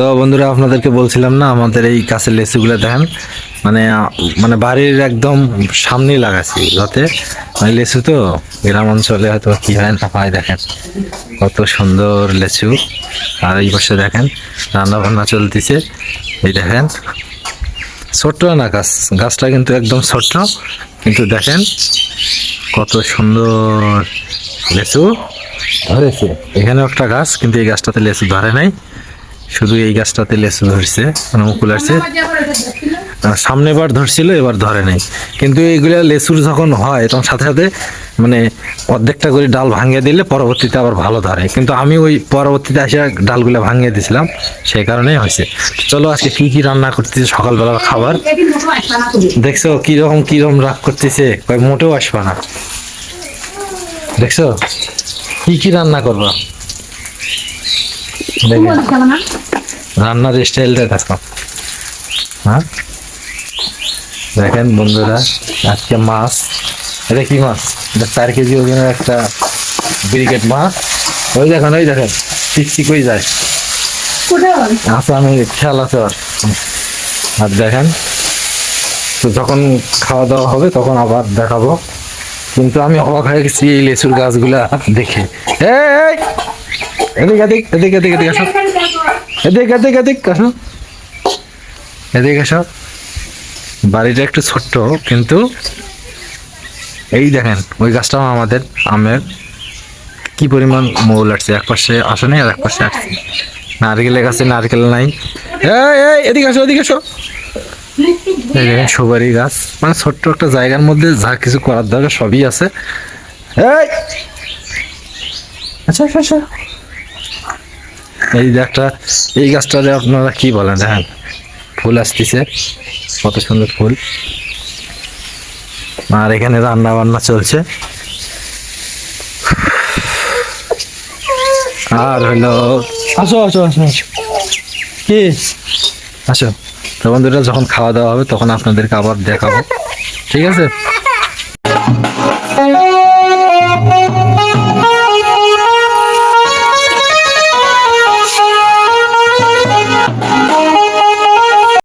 তো বন্ধুরা, আপনাদেরকে বলছিলাম না, আমাদের এই গাছের লেচুগুলো দেখেন, মানে মানে বাড়ির একদম সামনেই লাগাচ্ছি, যাতে মানে লেচু তো গ্রাম অঞ্চলে হয়তো কি হয় না হয়। দেখেন কত সুন্দর লেচু। আর এই পাশে দেখেন রান্না বান্না চলতেছে। এই দেখেন ছোট্ট না গাছ, গাছটা কিন্তু একদম ছোট্ট, কিন্তু দেখেন কত সুন্দর লেচু ধরেছে। এখানেও একটা গাছ, কিন্তু এই গাছটাতে লেচু ধরে নাই, শুধু এই গাছটাতে লেচু ধরছে, মানে মুকুল আসছে। সামনে বার ধরছিল, এবার ধরে নাই। কিন্তু এইগুলা লেচুর যখন হয় তখন সাথে সাথে মানে অর্ধেকটা করে ডাল ভাঙিয়ে দিলে পরবর্তীতে আবার ভালো ধরে, কিন্তু আমি ওই পরবর্তীতে এসে ডালগুলো ভাঙিয়ে দিয়েছিলাম, সেই কারণেই হয়েছে। চলো আজকে কি কি রান্না করতেছে সকালবেলার খাবার দেখছো, কিরকম রাগ করতেছে, কয় মোটেও আসবে না। দেখছো কি কি রান্না করবা, রান্নার স্টাইলটা দেখো। হ্যাঁ দেখেন বন্ধুরা, আজকে মাছ, এটা কি মাছ, এটা 4 কেজি ওজনের একটা ব্রিগেড মাছ। ওই দেখেন ঠিক ওই যায়। আচ্ছা, আমি খেয়াল আছে ওর। আর দেখেন, তো যখন খাওয়া দাওয়া হবে তখন আবার দেখাবো। কিন্তু আমি অবাক হয়ে গেছি এই লেচুর গাছগুলা দেখে। এই এদিক এদিক এদিক এদিক এদিক আসো, এদিক এদিক এদিক আসো, এদিক আসো। বাড়িটা একটু ছোট্ট, কিন্তু এই দেখেন ওই গাছটাও আমাদের আমের কি পরিমাণ মৌল আসছে। এক পাশে আসে নাই, আর এক পাশে আসছে। নারকেলের গাছে নারকেল নাই। এই এদিকে আসো, এদিকে আসো। এই দেখেন সুপারি গাছ, মানে ছোট্ট একটা জায়গার মধ্যে যা কিছু করার দরকার সবই আছে। এই আচ্ছা আচ্ছা আচ্ছা। এই যে একটা, এই গাছটাতে আপনারা কি বলেন, দেখেন ফুল আসতেছে, কত সুন্দর ফুল। আর এখানে রান্না বান্না চলছে। আর হলো, আসো আসো আসো আসো, কি আসো। তো বন্ধুরা, যখন খাওয়া দাওয়া হবে তখন আপনাদেরকে আবার দেখাবো, ঠিক আছে।